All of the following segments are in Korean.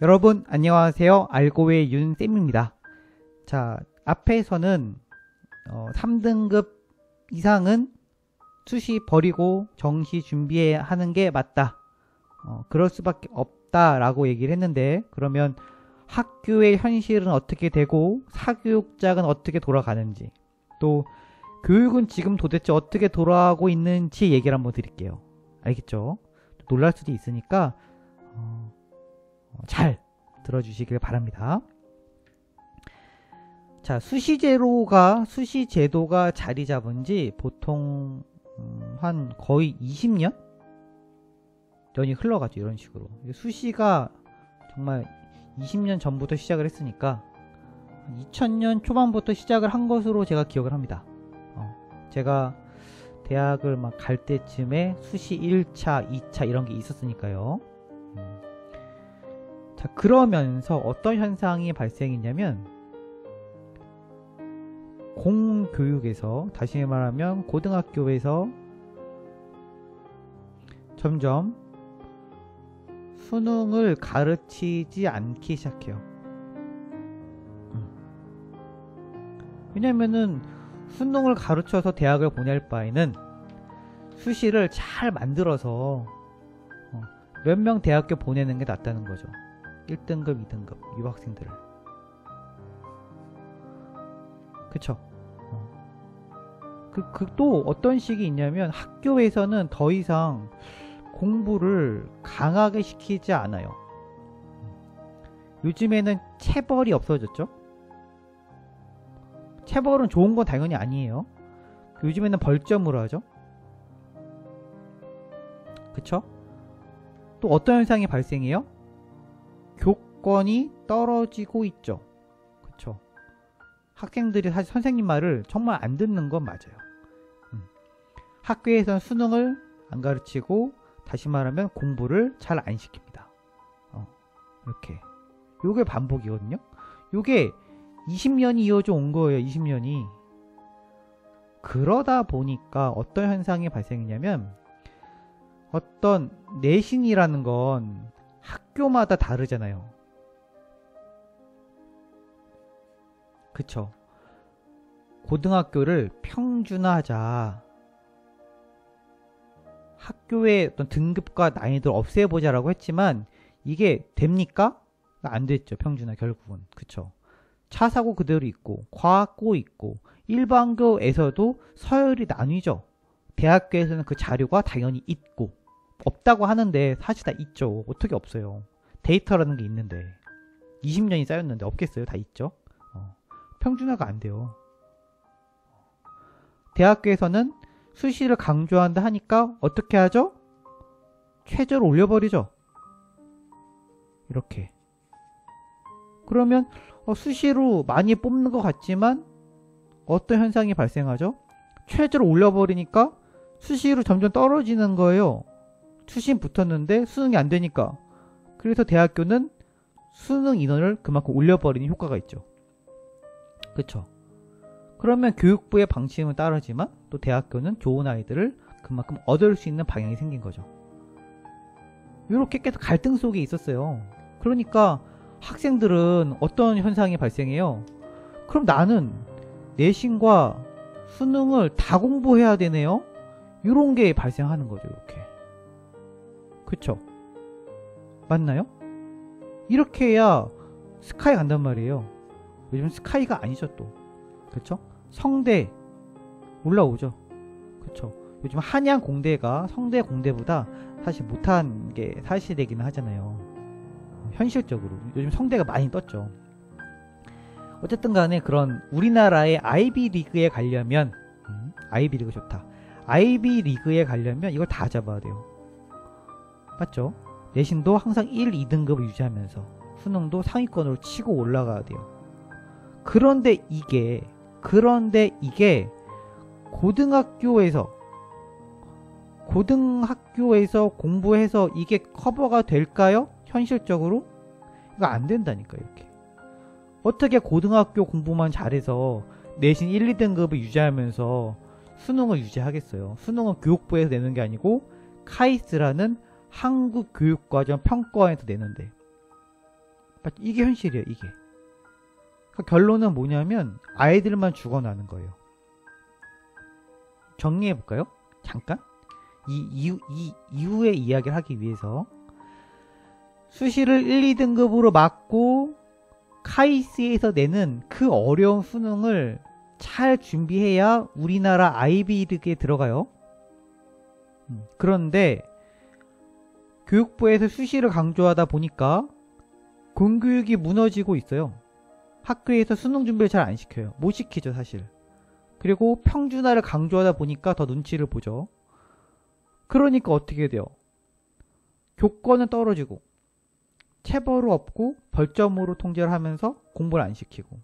여러분 안녕하세요. 알고의 윤쌤입니다. 자, 앞에서는 3등급 이상은 수시 버리고 정시 준비해야 하는 게 맞다. 그럴 수밖에 없다라고 얘기를 했는데, 그러면 학교의 현실은 어떻게 되고 사교육장은 어떻게 돌아가는지, 또 교육은 지금 도대체 어떻게 돌아가고 있는지 얘기를 한번 드릴게요. 알겠죠? 놀랄 수도 있으니까 잘 들어주시길 바랍니다. 자, 수시제도가 자리 잡은 지 보통 한 거의 20년? 년이 흘러가죠. 이런 식으로. 수시가 정말 20년 전부터 시작을 했으니까 2000년 초반부터 시작을 한 것으로 제가 기억을 합니다. 제가 대학을 막 갈 때쯤에 수시 1차, 2차 이런 게 있었으니까요. 자, 그러면서 어떤 현상이 발생했냐면, 공교육에서, 다시 말하면 고등학교에서 점점 수능을 가르치지 않기 시작해요. 왜냐면은 수능을 가르쳐서 대학을 보낼 바에는 수시를 잘 만들어서 몇 명 대학교 보내는 게 낫다는 거죠. 1등급, 2등급 유학생들을. 그쵸? 또 어떤 식이 있냐면, 학교에서는 더 이상 공부를 강하게 시키지 않아요. 요즘에는 체벌이 없어졌죠? 체벌은 좋은 건 당연히 아니에요. 요즘에는 벌점으로 하죠. 그쵸? 또 어떤 현상이 발생해요? 교권이 떨어지고 있죠. 그쵸? 학생들이 사실 선생님 말을 정말 안 듣는 건 맞아요. 학교에서는 수능을 안 가르치고, 다시 말하면 공부를 잘 안 시킵니다. 이렇게. 요게 반복이거든요. 요게 20년이 이어져 온 거예요. 20년이. 그러다 보니까 어떤 현상이 발생했냐면, 어떤 내신이라는 건 학교마다 다르잖아요. 그쵸? 고등학교를 평준화하자, 학교의 어떤 등급과 난이도를 없애보자라고 했지만, 이게 됩니까? 안 됐죠. 평준화 결국은. 그쵸? 차사고 그대로 있고, 과학고 있고, 일반고에서도 서열이 나뉘죠. 대학교에서는 그 자료가 당연히 있고, 없다고 하는데 사실 다 있죠. 어떻게 없어요? 데이터라는 게 있는데, 20년이 쌓였는데 없겠어요? 다 있죠. 평준화가 안 돼요. 대학교에서는 수시를 강조한다 하니까 어떻게 하죠? 최저를 올려버리죠. 이렇게. 그러면 수시로 많이 뽑는 것 같지만 어떤 현상이 발생하죠? 최저를 올려버리니까 수시로 점점 떨어지는 거예요. 수시는 붙었는데 수능이 안 되니까. 그래서 대학교는 수능 인원을 그만큼 올려버리는 효과가 있죠. 그쵸? 그러면 교육부의 방침은 따르지만 또 대학교는 좋은 아이들을 그만큼 얻을 수 있는 방향이 생긴 거죠. 이렇게 계속 갈등 속에 있었어요. 그러니까 학생들은 어떤 현상이 발생해요? 그럼 나는 내신과 수능을 다 공부해야 되네요? 이런 게 발생하는 거죠. 이렇게. 그쵸? 맞나요? 이렇게 해야 스카이 간단 말이에요. 요즘 스카이가 아니죠 또. 그쵸? 성대 올라오죠. 그쵸? 요즘 한양 공대가 성대 공대보다 사실 못한 게 사실이기는 하잖아요. 현실적으로 요즘 성대가 많이 떴죠. 어쨌든 간에 그런 우리나라의 아이비리그에 가려면, 아이비리그 좋다. 아이비리그에 가려면 이걸 다 잡아야 돼요. 맞죠? 내신도 항상 1, 2등급을 유지하면서 수능도 상위권으로 치고 올라가야 돼요. 그런데 이게 고등학교에서 공부해서 이게 커버가 될까요? 현실적으로? 이거 안 된다니까. 이렇게 어떻게 고등학교 공부만 잘해서 내신 1, 2등급을 유지하면서 수능을 유지하겠어요? 수능은 교육부에서 내는 게 아니고 카이스트라는 한국교육과정평가원에서 내는데, 이게 현실이에요, 이게. 그러니까 결론은 뭐냐면 아이들만 죽어나는 거예요. 정리해볼까요? 잠깐. 이 이후의 이야기를 하기 위해서 수시를 1, 2등급으로 맞고 카이스트에서 내는 그 어려운 수능을 잘 준비해야 우리나라 아이비리그에 들어가요. 그런데 교육부에서 수시를 강조하다 보니까 공교육이 무너지고 있어요. 학교에서 수능 준비를 잘 안 시켜요. 못 시키죠, 사실. 그리고 평준화를 강조하다 보니까 더 눈치를 보죠. 그러니까 어떻게 돼요? 교권은 떨어지고 체벌은 없고 벌점으로 통제를 하면서 공부를 안 시키고.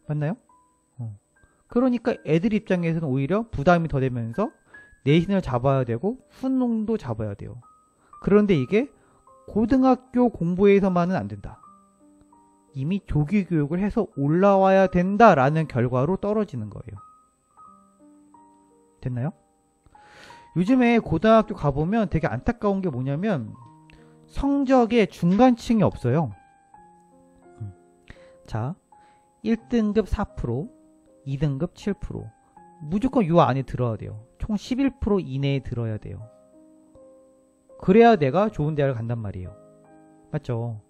맞나요? 그러니까 애들 입장에서는 오히려 부담이 더 되면서 내신을 잡아야 되고 수능도 잡아야 돼요. 그런데 이게 고등학교 공부에서만은 안 된다. 이미 조기 교육을 해서 올라와야 된다라는 결과로 떨어지는 거예요. 됐나요? 요즘에 고등학교 가보면 되게 안타까운 게 뭐냐면 성적에 중간층이 없어요. 자, 1등급 4%, 2등급 7%. 무조건 이 안에 들어야 돼요. 총 11% 이내에 들어야 돼요. 그래야 내가 좋은 대학을 간단 말이에요. 맞죠?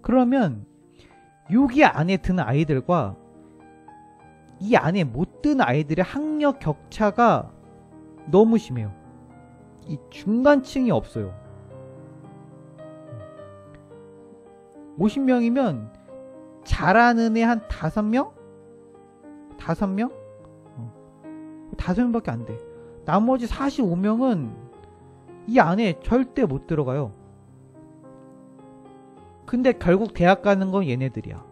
그러면 여기 안에 드는 아이들과 이 안에 못 드는 아이들의 학력 격차가 너무 심해요. 이 중간층이 없어요. 50명이면 잘하는 애 한 5명? 5명? 5명밖에 안 돼. 나머지 45명은 이 안에 절대 못 들어가요. 근데 결국 대학 가는 건 얘네들이야.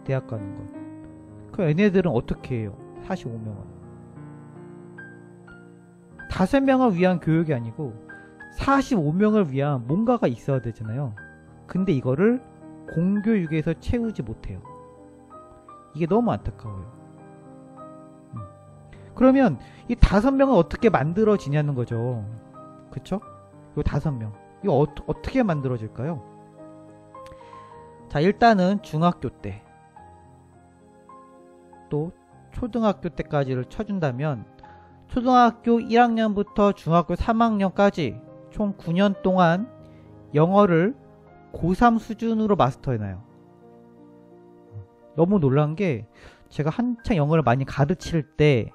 대학 가는 건. 그럼 얘네들은 어떻게 해요? 45명은. 5명을 위한 교육이 아니고 45명을 위한 뭔가가 있어야 되잖아요. 근데 이거를 공교육에서 채우지 못해요. 이게 너무 안타까워요. 그러면 이 5명은 어떻게 만들어지냐는 거죠. 그쵸? 이 5명. 이거 어떻게 만들어질까요? 자, 일단은 중학교 때 또 초등학교 때까지를 쳐준다면 초등학교 1학년부터 중학교 3학년까지 총 9년 동안 영어를 고3 수준으로 마스터해놔요. 너무 놀란 게 제가 한창 영어를 많이 가르칠 때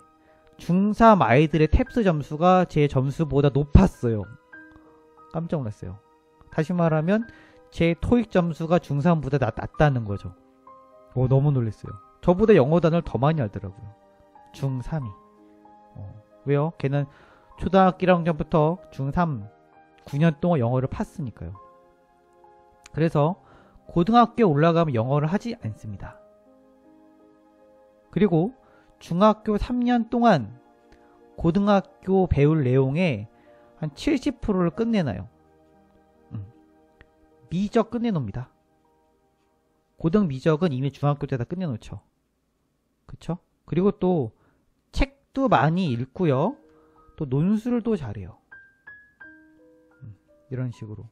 중3 아이들의 탭스 점수가 제 점수보다 높았어요. 깜짝 놀랐어요. 다시 말하면 제 토익 점수가 중3보다 낮다는 거죠. 너무 놀랐어요. 저보다 영어 단어를 더 많이 알더라고요. 중3이. 왜요? 걔는 초등학교 1학년부터 중3 9년 동안 영어를 팠으니까요. 그래서 고등학교에 올라가면 영어를 하지 않습니다. 그리고 중학교 3년 동안 고등학교 배울 내용의 한 70%를 끝내놔요. 미적 끝내놉니다. 고등 미적은 이미 중학교 때 다 끝내놓죠. 그쵸? 그리고 또 책도 많이 읽고요. 또 논술도 잘해요. 이런 식으로.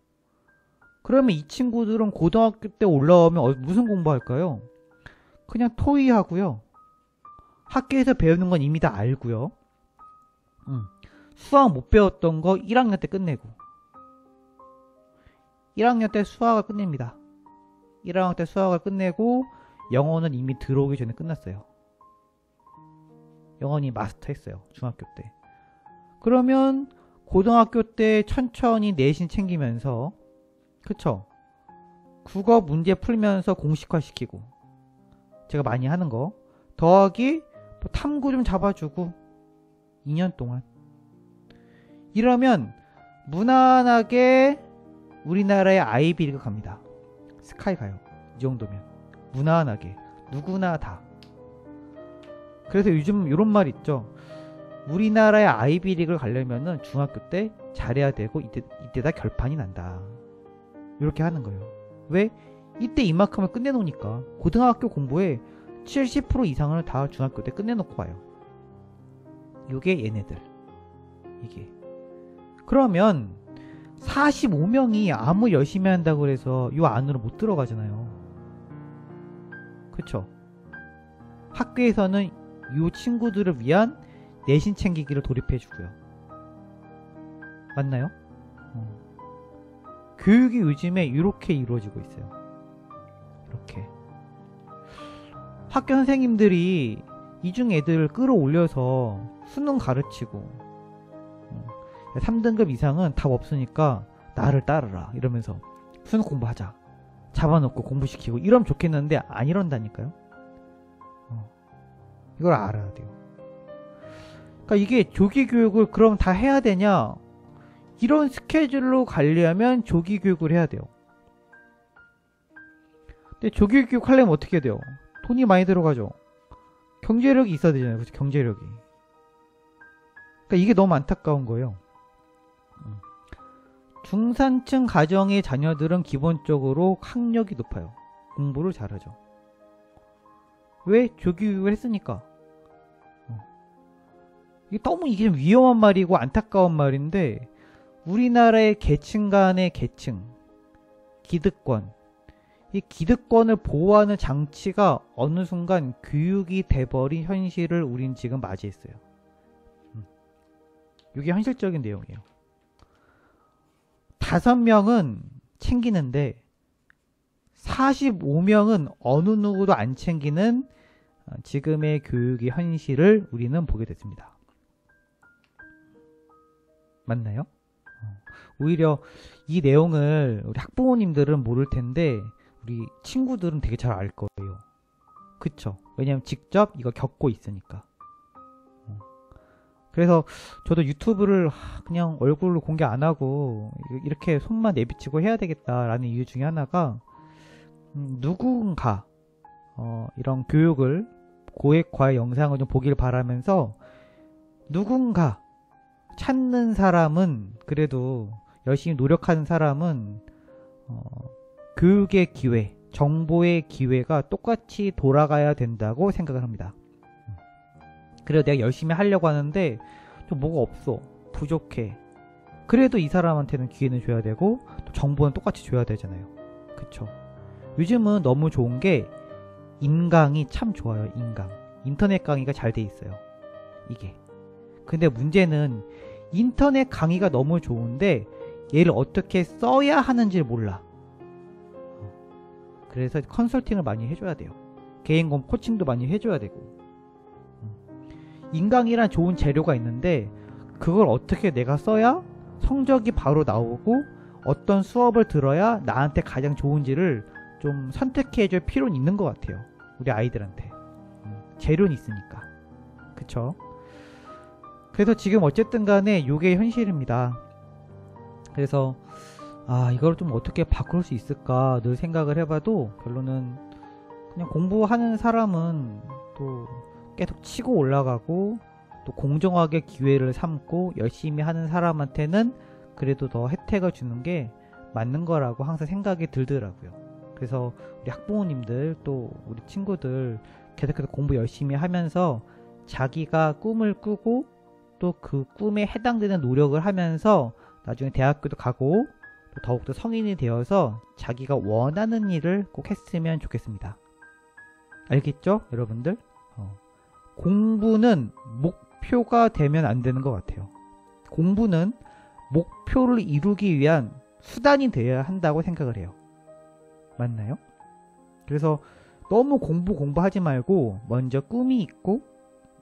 그러면 이 친구들은 고등학교 때 올라오면 무슨 공부할까요? 그냥 토의하고요. 학교에서 배우는 건 이미 다 알고요. 수학 못 배웠던 거 1학년 때 끝내고 1학년 때 수학을 끝냅니다. 1학년 때 수학을 끝내고 영어는 이미 들어오기 전에 끝났어요. 영어는 마스터했어요. 중학교 때. 그러면 고등학교 때 천천히 내신 챙기면서 그쵸? 국어 문제 풀면서 공식화 시키고 제가 많이 하는 거 더하기 또 탐구 좀 잡아주고 2년 동안 이러면 무난하게 우리나라의 아이비리그 갑니다. 스카이 가요. 이 정도면 무난하게 누구나 다. 그래서 요즘 이런 말 있죠. 우리나라의 아이비리그를 가려면은 중학교 때 잘해야 되고 이때다 결판이 난다. 이렇게 하는 거예요. 왜? 이때 이만큼을 끝내놓으니까. 고등학교 공부에 70% 이상을 다 중학교 때 끝내놓고 와요. 요게 얘네들. 이게. 그러면 45명이 아무 열심히 한다고 해서 요 안으로 못 들어가잖아요. 그쵸? 학교에서는 요 친구들을 위한 내신 챙기기를 돌입해주고요. 맞나요? 교육이 요즘에 이렇게 이루어지고 있어요. 이렇게 학교 선생님들이 이중 애들 끌어올려서 수능 가르치고 3등급 이상은 답 없으니까 나를 따르라 이러면서 수능 공부하자 잡아놓고 공부시키고 이러면 좋겠는데 안 이런다니까요. 이걸 알아야 돼요. 그러니까 이게 조기교육을 그럼 다 해야 되냐, 이런 스케줄로 가려면 조기교육을 해야 돼요. 근데 조기교육 하려면 어떻게 해야 돼요? 돈이 많이 들어가죠. 경제력이 있어야 되잖아요. 그렇죠? 경제력이. 그러니까 이게 너무 안타까운 거예요. 중산층 가정의 자녀들은 기본적으로 학력이 높아요. 공부를 잘하죠. 왜? 조기교육을 했으니까. 이게 너무 이게 좀 위험한 말이고 안타까운 말인데, 우리나라의 계층 간의 계층, 기득권, 이 기득권을 보호하는 장치가 어느 순간 교육이 돼버린 현실을 우린 지금 맞이했어요. 이게 현실적인 내용이에요. 5명은 챙기는데 45명은 어느 누구도 안 챙기는 지금의 교육의 현실을 우리는 보게 됐습니다. 맞나요? 오히려 이 내용을 우리 학부모님들은 모를 텐데 우리 친구들은 되게 잘 알 거예요. 그쵸? 왜냐면 직접 이거 겪고 있으니까. 그래서 저도 유튜브를 그냥 얼굴로 공개 안 하고 이렇게 손만 내비치고 해야 되겠다라는 이유 중에 하나가, 누군가 이런 교육을, 고액과의 영상을 좀 보길 바라면서, 누군가 찾는 사람은, 그래도 열심히 노력하는 사람은 교육의 기회, 정보의 기회가 똑같이 돌아가야 된다고 생각을 합니다. 그래서 내가 열심히 하려고 하는데 좀 뭐가 없어, 부족해. 그래도 이 사람한테는 기회는 줘야 되고 또 정보는 똑같이 줘야 되잖아요. 그쵸? 요즘은 너무 좋은 게 인강이 참 좋아요. 인터넷 강의가 잘 돼 있어요. 이게. 근데 문제는 인터넷 강의가 너무 좋은데 얘를 어떻게 써야 하는지를 몰라. 그래서 컨설팅을 많이 해줘야 돼요. 개인 코칭도 많이 해줘야 되고. 인강이란 좋은 재료가 있는데 그걸 어떻게 내가 써야 성적이 바로 나오고 어떤 수업을 들어야 나한테 가장 좋은지를 좀 선택해줄 필요는 있는 것 같아요. 우리 아이들한테. 재료는 있으니까. 그쵸? 그래서 지금 어쨌든 간에 요게 현실입니다. 그래서 이걸 좀 어떻게 바꿀 수 있을까 늘 생각을 해봐도 결론은 그냥 공부하는 사람은 또 계속 치고 올라가고 또 공정하게 기회를 삼고 열심히 하는 사람한테는 그래도 더 혜택을 주는 게 맞는 거라고 항상 생각이 들더라고요. 그래서 우리 학부모님들 또 우리 친구들 계속해서 공부 열심히 하면서 자기가 꿈을 꾸고 또 그 꿈에 해당되는 노력을 하면서 나중에 대학교도 가고 또 더욱더 성인이 되어서 자기가 원하는 일을 꼭 했으면 좋겠습니다. 알겠죠? 여러분들? 공부는 목표가 되면 안 되는 것 같아요. 공부는 목표를 이루기 위한 수단이 되어야 한다고 생각을 해요. 맞나요? 그래서 너무 공부하지 말고 먼저 꿈이 있고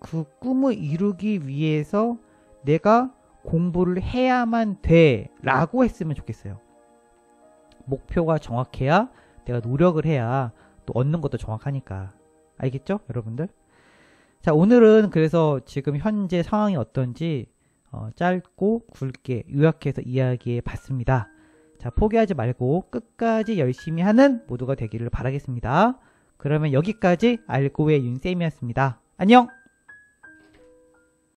그 꿈을 이루기 위해서 내가 공부를 해야만 돼 라고 했으면 좋겠어요. 목표가 정확해야 내가 노력을 해야 또 얻는 것도 정확하니까. 알겠죠? 여러분들? 자, 오늘은 그래서 지금 현재 상황이 어떤지 짧고 굵게 요약해서 이야기해 봤습니다. 자, 포기하지 말고 끝까지 열심히 하는 모두가 되기를 바라겠습니다. 그러면 여기까지 알고의 윤쌤이었습니다. 안녕!